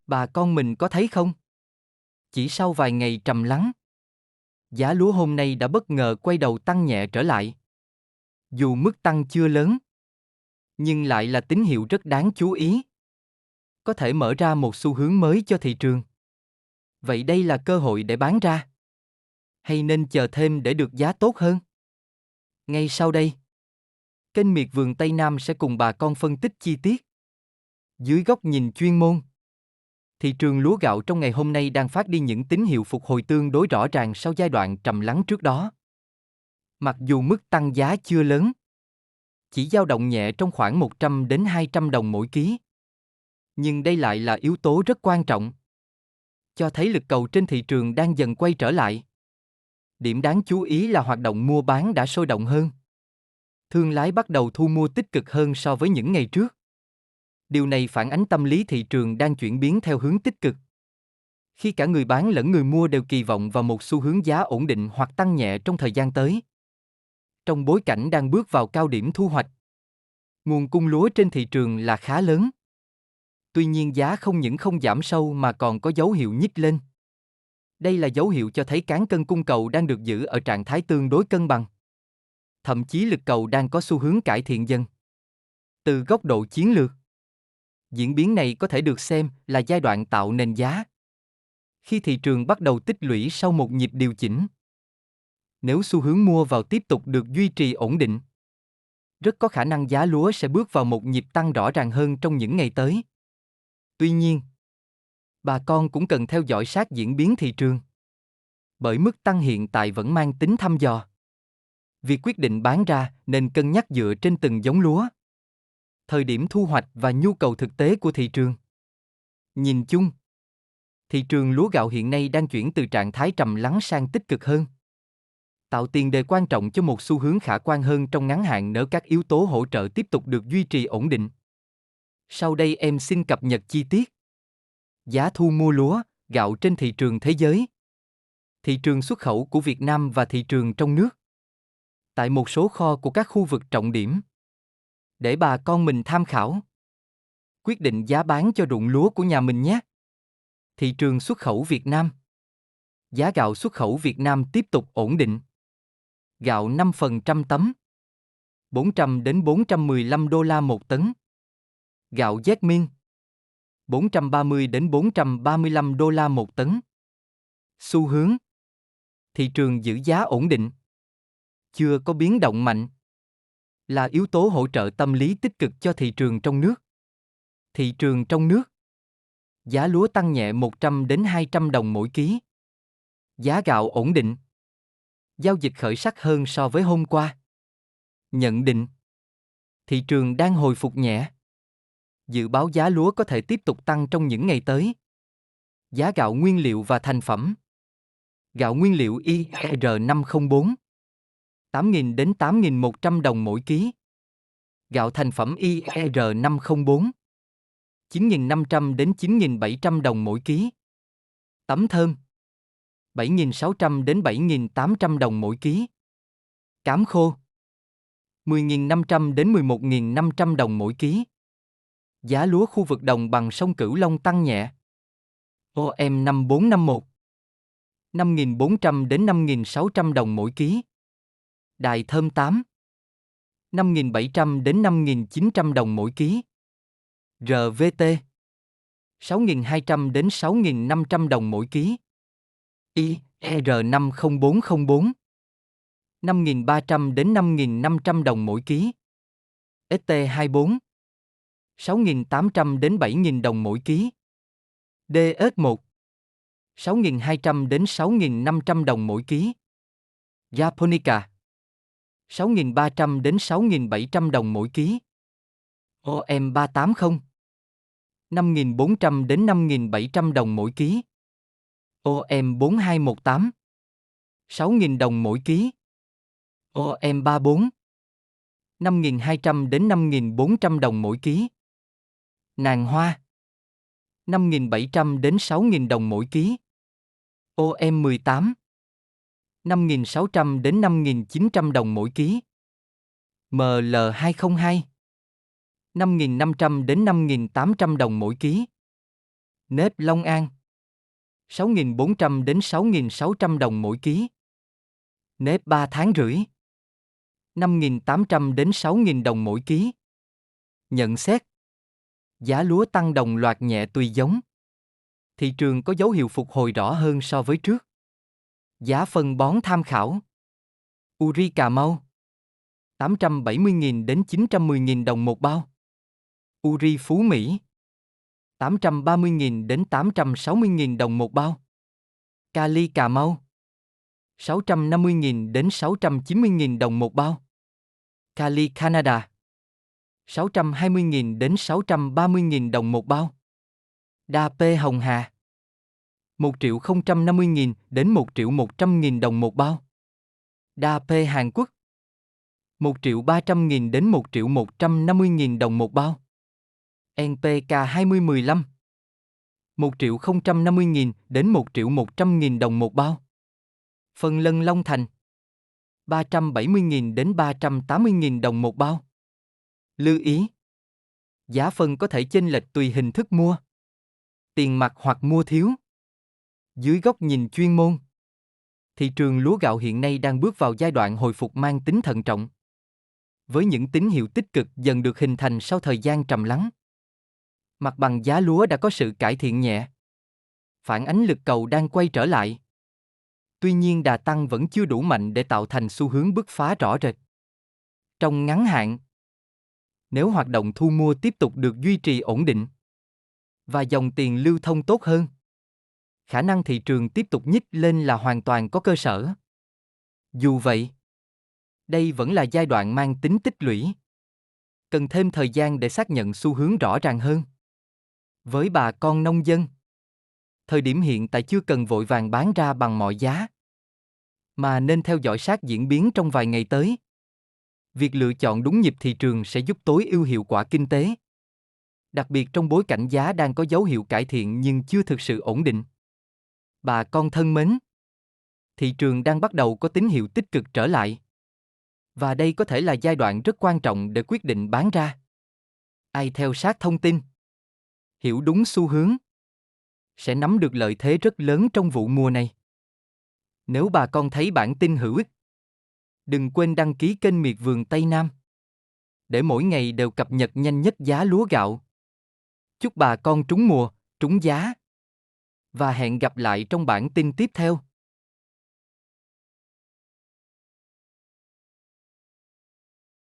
Bà con mình có thấy không? Chỉ sau vài ngày trầm lắng, giá lúa hôm nay đã bất ngờ quay đầu tăng nhẹ trở lại. Dù mức tăng chưa lớn, nhưng lại là tín hiệu rất đáng chú ý. Có thể mở ra một xu hướng mới cho thị trường. Vậy đây là cơ hội để bán ra? Hay nên chờ thêm để được giá tốt hơn? Ngay sau đây, kênh Miệt vườn Tây Nam sẽ cùng bà con phân tích chi tiết. Dưới góc nhìn chuyên môn, thị trường lúa gạo trong ngày hôm nay đang phát đi những tín hiệu phục hồi tương đối rõ ràng sau giai đoạn trầm lắng trước đó. Mặc dù mức tăng giá chưa lớn, chỉ dao động nhẹ trong khoảng 100 đến 200 đồng mỗi ký. Nhưng đây lại là yếu tố rất quan trọng, cho thấy lực cầu trên thị trường đang dần quay trở lại. Điểm đáng chú ý là hoạt động mua bán đã sôi động hơn. Thương lái bắt đầu thu mua tích cực hơn so với những ngày trước. Điều này phản ánh tâm lý thị trường đang chuyển biến theo hướng tích cực. Khi cả người bán lẫn người mua đều kỳ vọng vào một xu hướng giá ổn định hoặc tăng nhẹ trong thời gian tới. Trong bối cảnh đang bước vào cao điểm thu hoạch, nguồn cung lúa trên thị trường là khá lớn. Tuy nhiên giá không những không giảm sâu mà còn có dấu hiệu nhích lên. Đây là dấu hiệu cho thấy cán cân cung cầu đang được giữ ở trạng thái tương đối cân bằng. Thậm chí lực cầu đang có xu hướng cải thiện dần. Từ góc độ chiến lược, diễn biến này có thể được xem là giai đoạn tạo nền giá. Khi thị trường bắt đầu tích lũy sau một nhịp điều chỉnh, nếu xu hướng mua vào tiếp tục được duy trì ổn định, rất có khả năng giá lúa sẽ bước vào một nhịp tăng rõ ràng hơn trong những ngày tới. Tuy nhiên, bà con cũng cần theo dõi sát diễn biến thị trường. Bởi mức tăng hiện tại vẫn mang tính thăm dò. Việc quyết định bán ra nên cân nhắc dựa trên từng giống lúa, thời điểm thu hoạch và nhu cầu thực tế của thị trường. Nhìn chung, thị trường lúa gạo hiện nay đang chuyển từ trạng thái trầm lắng sang tích cực hơn, tạo tiền đề quan trọng cho một xu hướng khả quan hơn trong ngắn hạn nếu các yếu tố hỗ trợ tiếp tục được duy trì ổn định. Sau đây em xin cập nhật chi tiết. Giá thu mua lúa, gạo trên thị trường thế giới, thị trường xuất khẩu của Việt Nam và thị trường trong nước. Tại một số kho của các khu vực trọng điểm. Để bà con mình tham khảo. Quyết định giá bán cho ruộng lúa của nhà mình nhé. Thị trường xuất khẩu Việt Nam. Giá gạo xuất khẩu Việt Nam tiếp tục ổn định. Gạo 5% tấm. 400 đến 415 đô la một tấn. Gạo Jasmine. 430 đến 435 đô la một tấn. Xu hướng. Thị trường giữ giá ổn định. Chưa có biến động mạnh. Là yếu tố hỗ trợ tâm lý tích cực cho thị trường trong nước. Thị trường trong nước. Giá lúa tăng nhẹ 100 đến 200 đồng mỗi ký. Giá gạo ổn định. Giao dịch khởi sắc hơn so với hôm qua. Nhận định. Thị trường đang hồi phục nhẹ. Dự báo giá lúa có thể tiếp tục tăng trong những ngày tới. Giá gạo nguyên liệu và thành phẩm. Gạo nguyên liệu IR504. 8.000 đến 8.100 đồng mỗi ký. Gạo thành phẩm IR504. 9.500 đến 9.700 đồng mỗi ký. Tấm thơm. 7.600 đến 7.800 đồng mỗi ký. Cám khô. 10.500 đến 11.500 đồng mỗi ký. Giá lúa khu vực đồng bằng sông Cửu Long tăng nhẹ. OM 5451. 5.400 đến 5.600 đồng mỗi ký. Đài thơm 8. 5.700 đến 5.900 đồng mỗi ký. RVT. 6.200 đến 6.500 đồng mỗi ký. IR50404. 5.300 đến 5.500 đồng mỗi ký. ST24. 6.800 đến 7.000 đồng mỗi ký. DS1. 6.200 đến 6.500 đồng mỗi ký. Japonica. 6.300 đến 6.700 đồng mỗi ký. OM380. 5.400 đến 5.700 đồng mỗi ký. OM4218. 6.000 đồng mỗi ký. OM34. 5.200 đến 5.400 đồng mỗi ký. Nàng hoa. 5.700 đến 6.000 đồng mỗi ký. OM18. 5.600 đến 5.900 đồng mỗi ký. ML202. 5.500 đến 5.800 đồng mỗi ký. Nếp Long An 6.400 đến 6.600 đồng mỗi ký. Nếp 3 tháng rưỡi 5.800 đến 6.000 đồng mỗi ký. Nhận xét: giá lúa tăng đồng loạt nhẹ tùy giống. Thị trường có dấu hiệu phục hồi rõ hơn so với trước. Giá phân bón tham khảo: Uri Cà Mau 870.000 đến 910.000 đồng một bao. Uri Phú Mỹ 830.000 đến 860.000 đồng một bao. Kali Cà Mau 650.000 đến 690.000 đồng một bao. Kali Canada 620.000 đến 630.000 đồng một bao. DAP Hồng Hà 1.050.000 đến 1.100.000 đồng một bao. DAP Hàn Quốc 1.300.000 đến 1.150.000 đồng một bao. NPK 2015 1.050.000 đến 1.100.000 đồng một bao. Phân lân Long Thành 370.000 đến 380.000 đồng một bao. Lưu ý: giá phân có thể chênh lệch tùy hình thức mua, tiền mặt hoặc mua thiếu. Dưới góc nhìn chuyên môn, thị trường lúa gạo hiện nay đang bước vào giai đoạn hồi phục mang tính thận trọng. Với những tín hiệu tích cực dần được hình thành sau thời gian trầm lắng, mặt bằng giá lúa đã có sự cải thiện nhẹ, phản ánh lực cầu đang quay trở lại. Tuy nhiên đà tăng vẫn chưa đủ mạnh để tạo thành xu hướng bứt phá rõ rệt. Trong ngắn hạn, nếu hoạt động thu mua tiếp tục được duy trì ổn định và dòng tiền lưu thông tốt hơn, khả năng thị trường tiếp tục nhích lên là hoàn toàn có cơ sở. Dù vậy, đây vẫn là giai đoạn mang tính tích lũy. Cần thêm thời gian để xác nhận xu hướng rõ ràng hơn. Với bà con nông dân, thời điểm hiện tại chưa cần vội vàng bán ra bằng mọi giá, mà nên theo dõi sát diễn biến trong vài ngày tới. Việc lựa chọn đúng nhịp thị trường sẽ giúp tối ưu hiệu quả kinh tế, đặc biệt trong bối cảnh giá đang có dấu hiệu cải thiện nhưng chưa thực sự ổn định. Bà con thân mến, thị trường đang bắt đầu có tín hiệu tích cực trở lại. Và đây có thể là giai đoạn rất quan trọng để quyết định bán ra. Ai theo sát thông tin, hiểu đúng xu hướng, sẽ nắm được lợi thế rất lớn trong vụ mùa này. Nếu bà con thấy bản tin hữu ích, đừng quên đăng ký kênh Miệt Vườn Tây Nam để mỗi ngày đều cập nhật nhanh nhất giá lúa gạo. Chúc bà con trúng mùa, trúng giá. Và hẹn gặp lại trong bản tin tiếp theo.